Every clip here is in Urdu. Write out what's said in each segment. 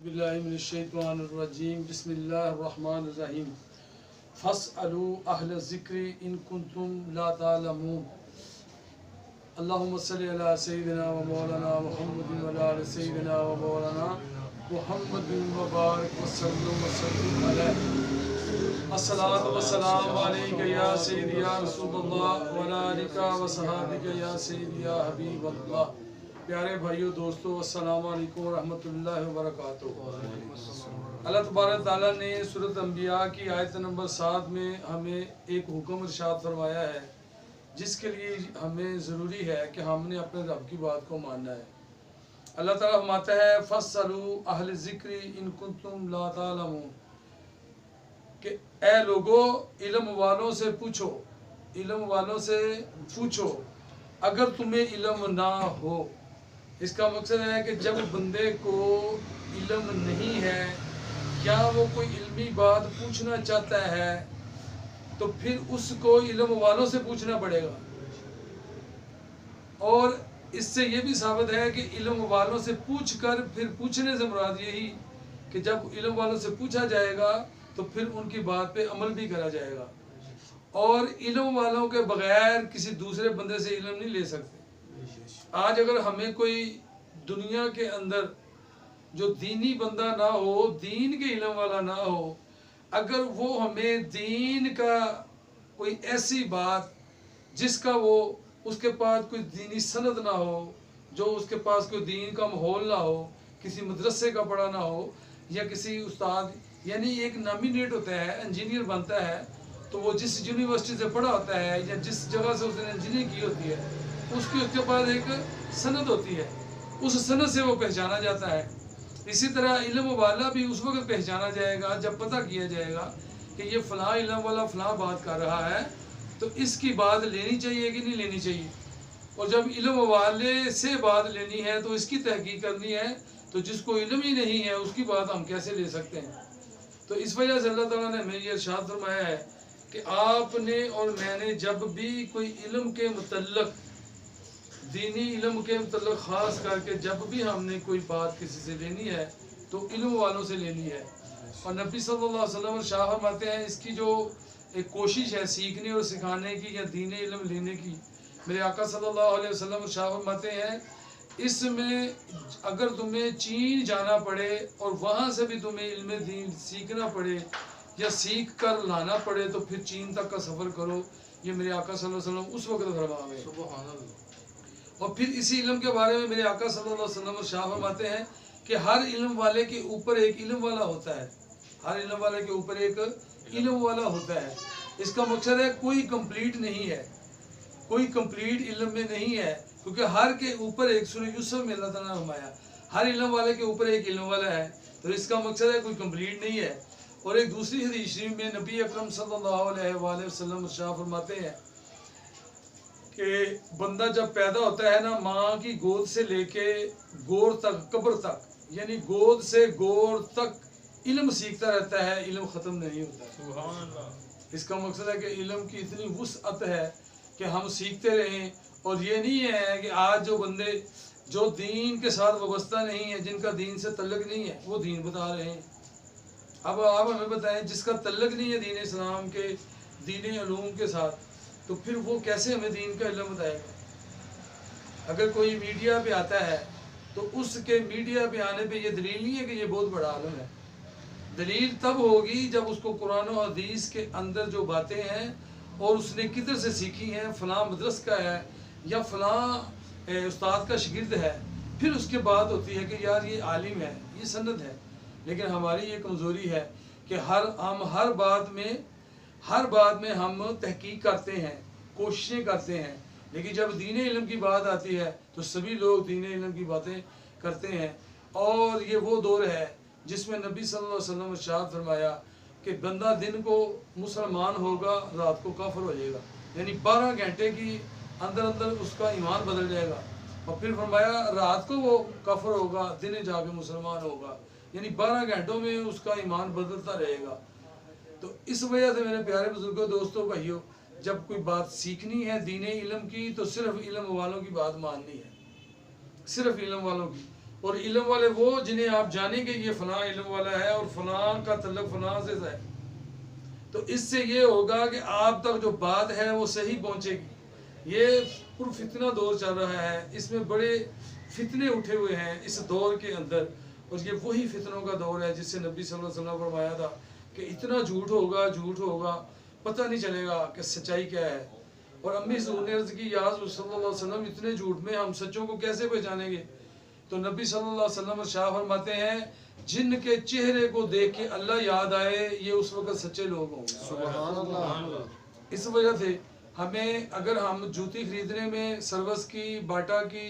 باللہ من الشیطان الرجیم بسم اللہ الرحمن الرحیم فاسألوا اہل الذکر ان کنتم لا تعلمون اللہم صلی علی سیدنا و مولانا محمد و علی سیدنا و مولانا محمد مبارک وسلم علیہ الصلاۃ والسلام علیک یا سیدی یا رسول اللہ و علی آلک و صحابک یا سیدی یا حبیب اللہ۔ پیارے بھائیو دوستو، السلام علیکم ورحمۃ اللہ وبرکاتہ۔ اللہ تبارک تعالیٰ نے سورۃ انبیاء کی آیت نمبر 7 میں ہمیں ایک حکم ارشاد فرمایا ہے، جس کے لیے ہمیں ضروری ہے کہ ہم نے اپنے رب کی بات کو ماننا ہے۔ اللہ تعالیٰ فرماتا ہے فَاسْأَلُوا أَهْلَ الذِّكْرِ إِن كُنتُمْ لَا تَعْلَمُونَ، کہ اے لوگو علم والوں سے پوچھو، علم والوں سے پوچھو اگر تمہیں علم نہ ہو۔ اس کا مقصد ہے کہ جب بندے کو علم نہیں ہے یا وہ کوئی علمی بات پوچھنا چاہتا ہے تو پھر اس کو علم والوں سے پوچھنا پڑے گا، اور اس سے یہ بھی ثابت ہے کہ علم والوں سے پوچھ کر پھر پوچھنے سے مراد یہی کہ جب علم والوں سے پوچھا جائے گا تو پھر ان کی بات پہ عمل بھی کرا جائے گا، اور علم والوں کے بغیر کسی دوسرے بندے سے علم نہیں لے سکتے۔ آج اگر ہمیں کوئی دنیا کے اندر جو دینی بندہ نہ ہو، دین کے علم والا نہ ہو، اگر وہ ہمیں دین کا کوئی ایسی بات جس کا وہ اس کے پاس کوئی دینی سند نہ ہو، جو اس کے پاس کوئی دین کا ماحول نہ ہو، کسی مدرسے کا پڑھا نہ ہو، یا کسی استاد یعنی ایک نامینیٹ ہوتا ہے، انجینئر بنتا ہے تو وہ جس یونیورسٹی سے پڑھا ہوتا ہے یا جس جگہ سے اس نے انجینئرنگ کی ہوتی ہے اس کے پاس ایک سند ہوتی ہے، اس سند سے وہ پہچانا جاتا ہے۔ اسی طرح علم والا بھی اس وقت پہچانا جائے گا جب پتہ کیا جائے گا کہ یہ فلاں علم والا فلاں بات کر رہا ہے تو اس کی بات لینی چاہیے کہ نہیں لینی چاہیے، اور جب علم والے سے بات لینی ہے تو اس کی تحقیق کرنی ہے، تو جس کو علم ہی نہیں ہے اس کی بات ہم کیسے لے سکتے ہیں؟ تو اس وجہ سے اللہ تعالیٰ نے ہمیں یہ ارشاد فرمایا ہے کہ آپ نے اور میں نے جب بھی کوئی علم کے متعلق، دینی علم کے متعلق خاص کر کے جب بھی ہم نے کوئی بات کسی سے لینی ہے تو علم والوں سے لینی ہے۔ اور نبی صلی اللہ علیہ وسلم شاہ فرماتے ہیں اس کی جو ایک کوشش ہے سیکھنے اور سکھانے کی یا دین علم لینے کی، میرے آقا صلی اللہ علیہ وسلم شاہ فرماتے ہیں اس میں اگر تمہیں چین جانا پڑے اور وہاں سے بھی تمہیں علم دین سیکھنا پڑے یا سیکھ کر لانا پڑے تو پھر چین تک کا سفر کرو۔ یہ میرے آقا صلی اللہ علیہ وسلم اس وقت فرماوے۔ سبحان اللہ۔ اور پھر اسی علم کے بارے میں میرے آقا صلی اللہ علیہ وسلم شاہ فرماتے ہیں کہ ہر علم والے کے اوپر ایک علم والا ہوتا ہے، ہر علم والے کے اوپر ایک علم والا ہوتا ہے۔ اس کا مقصد ہے کوئی کمپلیٹ نہیں ہے، کوئی کمپلیٹ علم میں نہیں ہے، کیونکہ ہر کے اوپر ایک سورہ یوسف میں اللہ تعالیٰ نے فرمایا ہر علم والے کے اوپر ایک علم والا ہے، تو اس کا مقصد ہے کوئی کمپلیٹ نہیں ہے۔ اور ایک دوسری حدیث شریف میں نبی اکرم صلی اللہ علیہ وآلہ وسلم شاہ فرماتے ہیں کہ بندہ جب پیدا ہوتا ہے نا، ماں کی گود سے لے کے گور تک، قبر تک، یعنی گود سے گور تک علم سیکھتا رہتا ہے، علم ختم نہیں ہوتا۔ سبحان اللہ۔ اس کا مقصد ہے کہ علم کی اتنی وسعت ہے کہ ہم سیکھتے رہیں، اور یہ نہیں ہے کہ آج جو بندے جو دین کے ساتھ وابستہ نہیں ہیں، جن کا دین سے تعلق نہیں ہے، وہ دین بتا رہے ہیں۔ اب آپ ہمیں بتائیں جس کا تعلق نہیں ہے دین اسلام کے، دین علوم کے ساتھ، تو پھر وہ کیسے ہمیں دین کا علم بتائے گا؟ اگر کوئی میڈیا پہ آتا ہے تو اس کے میڈیا پہ آنے پہ یہ دلیل نہیں ہے کہ یہ بہت بڑا عالم ہے۔ دلیل تب ہوگی جب اس کو قرآن و حدیث کے اندر جو باتیں ہیں اور اس نے کدھر سے سیکھی ہیں، فلاں مدرس کا ہے یا فلاں استاد کا شاگرد ہے، پھر اس کے بعد ہوتی ہے کہ یار یہ عالم ہے، یہ سند ہے۔ لیکن ہماری یہ کمزوری ہے کہ ہم ہر بات میں ہم تحقیق کرتے ہیں، کوششیں کرتے ہیں، لیکن جب دین علم کی بات آتی ہے تو سبھی لوگ دین علم کی باتیں کرتے ہیں۔ اور یہ وہ دور ہے جس میں نبی صلی اللہ علیہ وسلم نے ارشاد فرمایا کہ بندہ دن کو مسلمان ہوگا، رات کو کافر ہو جائے گا، یعنی 12 گھنٹے کی اندر اس کا ایمان بدل جائے گا، اور پھر فرمایا رات کو وہ کافر ہوگا، دن جا کے مسلمان ہوگا، یعنی 12 گھنٹوں میں اس کا ایمان بدلتا رہے گا۔ تو اس وجہ سے میرے پیارے بزرگوں، دوستوں، بھائیوں، جب کوئی بات سیکھنی ہے دین علم کی تو صرف علم والوں کی بات ماننی ہے، صرف علم والوں کی۔ اور علم والے وہ جنہیں آپ جانیں گے یہ فلاں علم والا ہے اور فلاں کا تعلق فلاں سے ہے، تو اس سے یہ ہوگا کہ آپ تک جو بات ہے وہ صحیح پہنچے گی۔ یہ پر فتنہ دور چل رہا ہے، اس میں بڑے فتنے اٹھے ہوئے ہیں اس دور کے اندر، اور یہ وہی فتنوں کا دور ہے جس سے نبی صلی اللہ علیہ وسلم نے فرمایا تھا کہ اتنا جھوٹ ہوگا پتہ نہیں چلے گا کہ سچائی کیا ہے۔ اور امی حضور نے عرض کی یا حضور صلی اللہ علیہ وسلم اتنے جھوٹ میں ہم سچوں کو کیسے پہچانیں گے؟ تو نبی صلی اللہ علیہ وسلم ارشاد فرماتے ہیں جن کے چہرے کو دیکھ کے اللہ یاد آئے یہ اس وقت سچے لوگ ہوں گے۔ سبحان اللہ۔ اس وجہ سے ہمیں اگر ہم جوتی خریدنے میں سروس کی، باٹا کی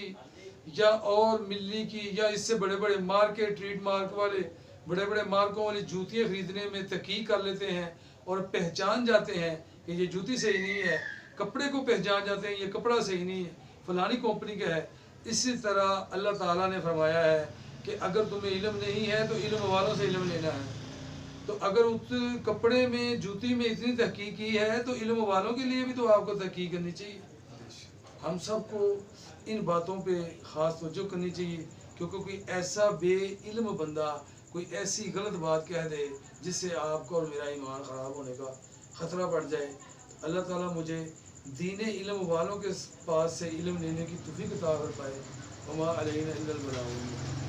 یا اور ملی کی یا اس سے بڑے بڑے مارکے ٹریڈ مارک والے بڑے بڑے مارکوں والی جوتیاں خریدنے میں تحقیق کر لیتے ہیں اور پہچان جاتے ہیں کہ یہ جوتی صحیح نہیں ہے، کپڑے کو پہچان جاتے ہیں یہ کپڑا صحیح نہیں ہے، فلانی کمپنی کا ہے، اسی طرح اللہ تعالیٰ نے فرمایا ہے کہ اگر تمہیں علم نہیں ہے تو علم والوں سے علم لینا ہے۔ تو اگر اس کپڑے میں جوتی میں اتنی تحقیق کی ہے تو علم والوں کے لیے بھی تو آپ کو تحقیق کرنی چاہیے۔ ہم سب کو ان باتوں پہ خاص توجہ کرنی چاہیے، کیونکہ کوئی ایسا بے علم بندہ کوئی ایسی غلط بات کہہ دے جس سے آپ کو اور میرا ایمان خراب ہونے کا خطرہ پڑ جائے۔ اللہ تعالیٰ مجھے دین علم والوں کے پاس سے علم لینے کی توفیق عطا فرمائے۔ وما علینا الا البلاغ۔